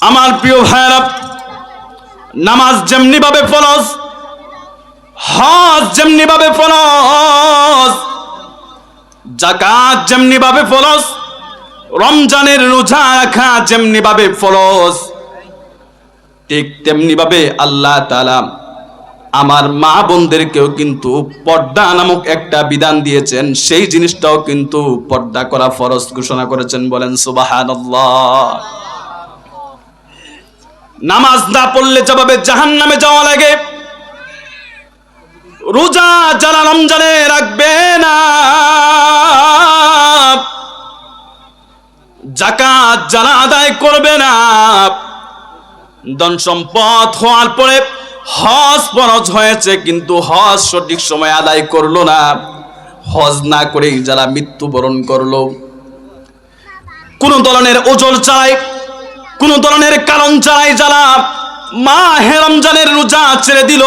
আমার প্রিয় ভাইরা, নামাজ যেমনি ভাবে ফরজ, হজ যেমনি ভাবে ফরজ, যাকাত যেমনি ভাবে ফরজ, রমজানের রোজা রাখা যেমনি ভাবে ফরজ, ঠিক তেমনি ভাবে আল্লাহ তাআলা আমার মা বোনদেরকেও কিন্তু পর্দা নামক একটা বিধান দিয়েছেন। সেই জিনিসটাও কিন্তু পর্দা করা ফরজ ঘোষণা করেছেন। বলেন সুবহানাল্লাহ। নামাজ না পড়লে যেভাবে জাহান্নামে যাওয়া লাগে, রোজা যারা রমজানে রাখবে না, যাকাত যারা আদায় করবে না, ধন সম্পদ হওয়ার পরে হজ ফরজ হয়েছে কিন্তু হজ সঠিক সময় আদায় করলো না, হজ না করেই যারা মৃত্যুবরণ করলো, কোন ধরনের ওজর চাই, কোন ধরনের কারণ চাই যারা মাহে রমজানের রোজা ছেড়ে দিল,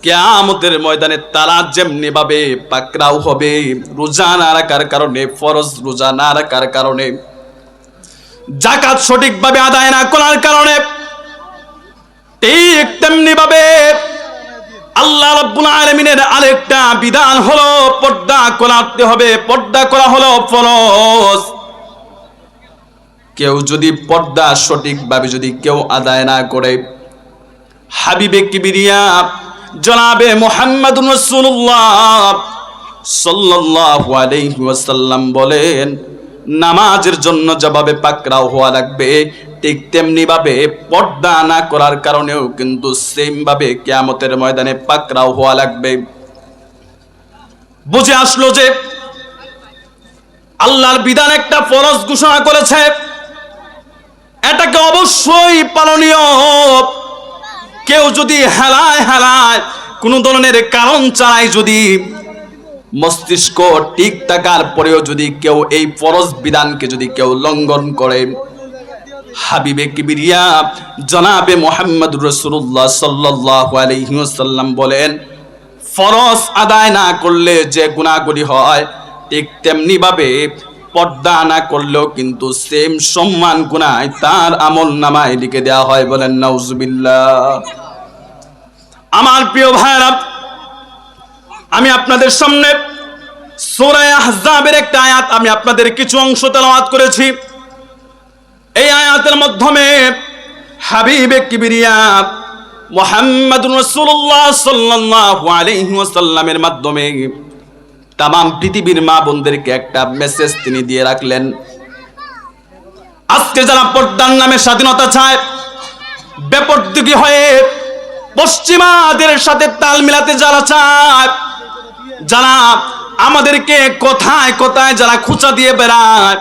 কিয়ামতের ময়দানে তারা যেমনি ভাবে পাকড়াও হবে রোজা না রাখার কারণে, ফরজ রোজা না রাখার কারণে, যাকাত সঠিকভাবে আদায় না করার কারণে। ঠিক তেমনি ভাবে আল্লাহ রাব্বুল আলামিনের আরেকটা বিধান হলো পর্দা করতে হবে। পর্দা করা হলো ফরজ। কেউ যদি পর্দা সঠিকভাবে যদি কেউ আদায় না করে, হাবিবে কিবরিয়া জনাবে মুহাম্মদুর রাসূলুল্লাহ সাল্লাল্লাহু আলাইহি ওয়াসাল্লাম বলেন, নামাজের জন্য যেভাবে পাকড়াও হওয়া লাগবে, ঠিক তেমনি ভাবে পর্দা না করার কারণেও কিন্তু সেম ভাবে কিয়ামতের ময়দানে পাকড়াও হওয়া লাগবে। বুঝে আসলো যে আল্লাহর বিধান একটা ফরজ ঘোষণা করেছে, এটাকে অবশ্যই পালনীয়। কেউ যদি হেলায় কোন ধরনের কারণ ছাড়াই যদি মস্তিষ্ক ঠিক থাকার পরেও যদি কেউ এই ফরজ বিধানকে যদি কেউ লঙ্ঘন করে, হাবিবে কিবরিয়া জনাবে মুহাম্মদুর রাসূলুল্লাহ সাল্লাল্লাহু আলাইহি ওয়াসাল্লাম বলেন, ফরজ আদায় না করলে যে গুনাহগুলি হয়, ঠিক তেমনি ভাবে পর্দা না করলেও কিন্তু সেম সম্মান গুনাহ তার আমলনামায় লিখে দেওয়া হয়। বলেন নাউজুবিল্লাহ। আমার প্রিয় ভাইরা, আমি আপনাদের সামনে সূরা আহজাবের একটা আয়াত আমি আপনাদের কিছু অংশ তেলাওয়াত করেছি। এই আয়াতের মাধ্যমে হাবিবে কিবরিয়া মুহাম্মদুর রাসূলুল্লাহ সাল্লাল্লাহু আলাইহি ওয়াসাল্লামের মাধ্যমে তামাম পৃথিবীর মা বোনদেরকে একটা মেসেজ তিনি দিয়ে রাখলেন। আজকে যারা পর্দার নামে স্বাধীনতা চায়, বেপরদিগি হয়ে পশ্চিমাদের সাথে তাল মিলাতে যারা চায়, যারা আমাদেরকে কথায় কথায় যারা খুঁচা দিয়ে বেড়ায়,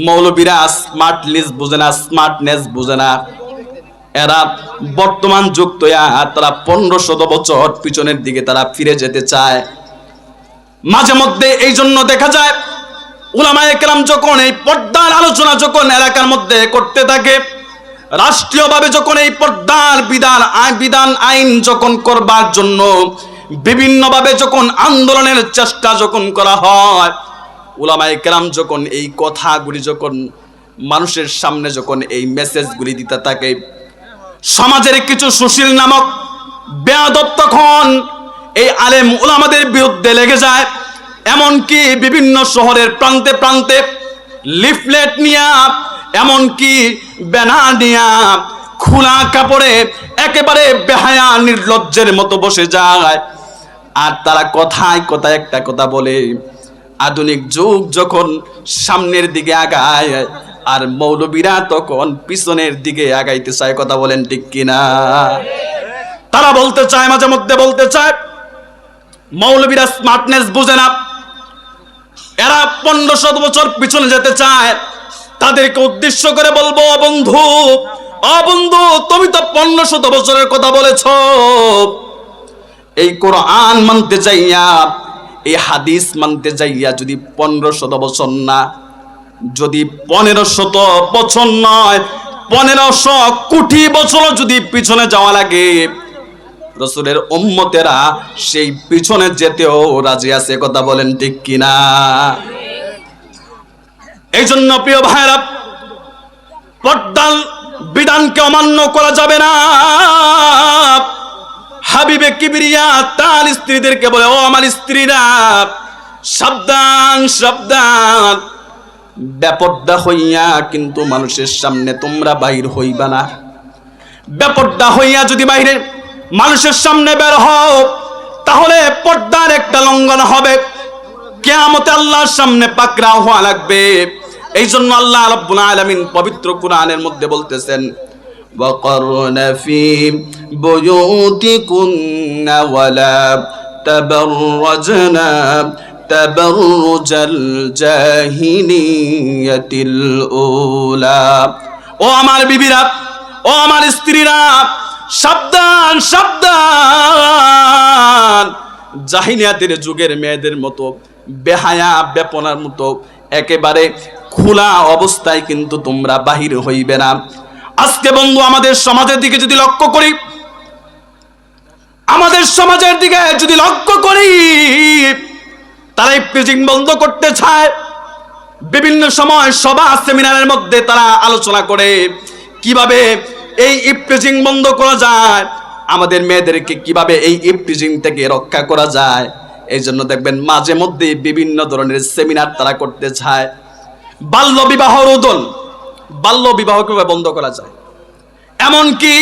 মৌলবীরা স্মার্টনেস বুঝে না, স্মার্টনেস বুঝে না, এরা বর্তমান যুক্ত তারা 1500 বছর পিছনের দিকে তারা ফিরে যেতে চায়। মাঝে মধ্যে এই জন্য দেখা যায় উলামায়ে কেরাম যখন এই পর্দার আলোচনা যখন এলাকার মধ্যে করতে থাকে, রাষ্ট্রীয়ভাবে যখন এই পর্দার বিধান আইন যখন করবার জন্য বিভিন্নভাবে যখন আন্দোলনের চেষ্টা যখন করা হয়, উলামায়ে কেরাম যখন এই কথাগুলি যখন মানুষের সামনে যখন এই মেসেজগুলি দিতে থাকে, সমাজের কিছু সুশীল নামক বেয়াদব তখন এই আলেম উলামাদের বিরুদ্ধে লেগে যায়। এমনকি বিভিন্ন শহরের প্রান্তে প্রান্তে লিফলেট নিয়া, এমনকি ব্যানার নিয়া, খোলা কাপড়ে একেবারে বেহায়া নির্লজ্জের মতো বসে যায়। আর তারা কথায় কথায় একটা কথা বলে, আধুনিক যুগ যখন সামনের দিকে আগায় আর মৌলবীরা তখন পিছনের দিকে আগাইতে চায়। কথা বলেন ঠিক কিনা? তারা বলতে চায়, মাঝে মধ্যে বলতে চায় মৌলবীরা স্মার্টনেস বুঝে না, এরা 1500 বছর পিছনে যেতে চায়। তাদেরকে উদ্দেশ্য করে বলবো, বন্ধু তুমি তো 1500 বছরের কথা বলেছো। এই কোরআন মানতে যাইয়া, এই হাদিস মানতে যাইয়া যদি 1500 বছর না, যদি 1500 বছর নয়, 1500 কোটি বছর যদি পিছনে যাওয়া লাগে, রাসূলের উম্মতেরা সেই পিছনে যেতেও রাজি আছে। কথা বলেন ঠিক কিনা? এই জন্য প্রিয় ভাইরা, পর্দার বিধানকে অমান্য করা যাবে না। হাবিবে কিবরিয়া তার স্ত্রীদেরকে বলে, ও আমার স্ত্রীরা, সাবধান সাবধান, বেপর্দা হইয়া কিন্তু মানুষের সামনে তোমরা বাইর হইবা না। বেপর্দা হইয়া যদি বাইরে মানুষের সামনে বের হও, তাহলে পর্দার একটা লঙ্ঘন হবে, কিয়ামতে আল্লাহর সামনে পাকড়াও হওয়া লাগবে। এই জন্য আল্লাহ রাব্বুল আলামিন পবিত্র কুরআনের মধ্যে বলতেছেন, ওয়াকারনা ফি বুয়ুতিকুন্না ওয়ালা তাবাররাজনা তাবাররুজাল জাহিলিয়াতিল উলা। ও আমার বিবিরা, ও আমার স্ত্রীরা, সাবধান সাবধান, জাহিলিয়াতের যুগের মেয়েদের মতো বেহায়া বেপনার মতো একেবারে খোলা অবস্থায় কিন্তু তোমরা বাহির হইবে না। আজকে বন্ধু, আমাদের সমাজের দিকে যদি লক্ষ্য করি, আমাদের সমাজের দিকে যদি লক্ষ্য করি, তারা ইফতিজিং বন্ধ করতে চায়। বিভিন্ন সময় সভা সেমিনারের মধ্যে তারা আলোচনা করে কিভাবে এই ইফতিজিং বন্ধ করা যায়, আমাদের মেয়েদেরকে কিভাবে এই ইফতিজিং থেকে রক্ষা করা যায়। এই জন্য দেখবেন মাঝে মধ্যে বিভিন্ন ধরনের সেমিনার তারা করতে চায়। বাল্য বিবাহ রোধন, বাল্য বিবাহ কিভাবে বন্ধ করা যায়, এমনকি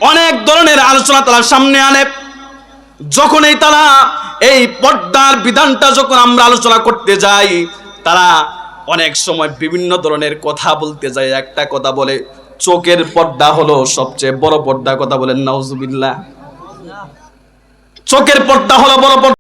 অনেক ধরনের আলোচনা তারা সামনে আনে। যখনই তারা এই পর্দার বিধানটা যখন আমরা আলোচনা করতে যাই, তারা অনেক সময় বিভিন্ন ধরনের কথা বলতে যায়। একটা কথা বলে, চোখের পর্দা হলো সবচেয়ে বড় পর্দা। কথা বলেন নাউজুবিল্লাহ। চোখের পর্দা হলো বড় পর্দা।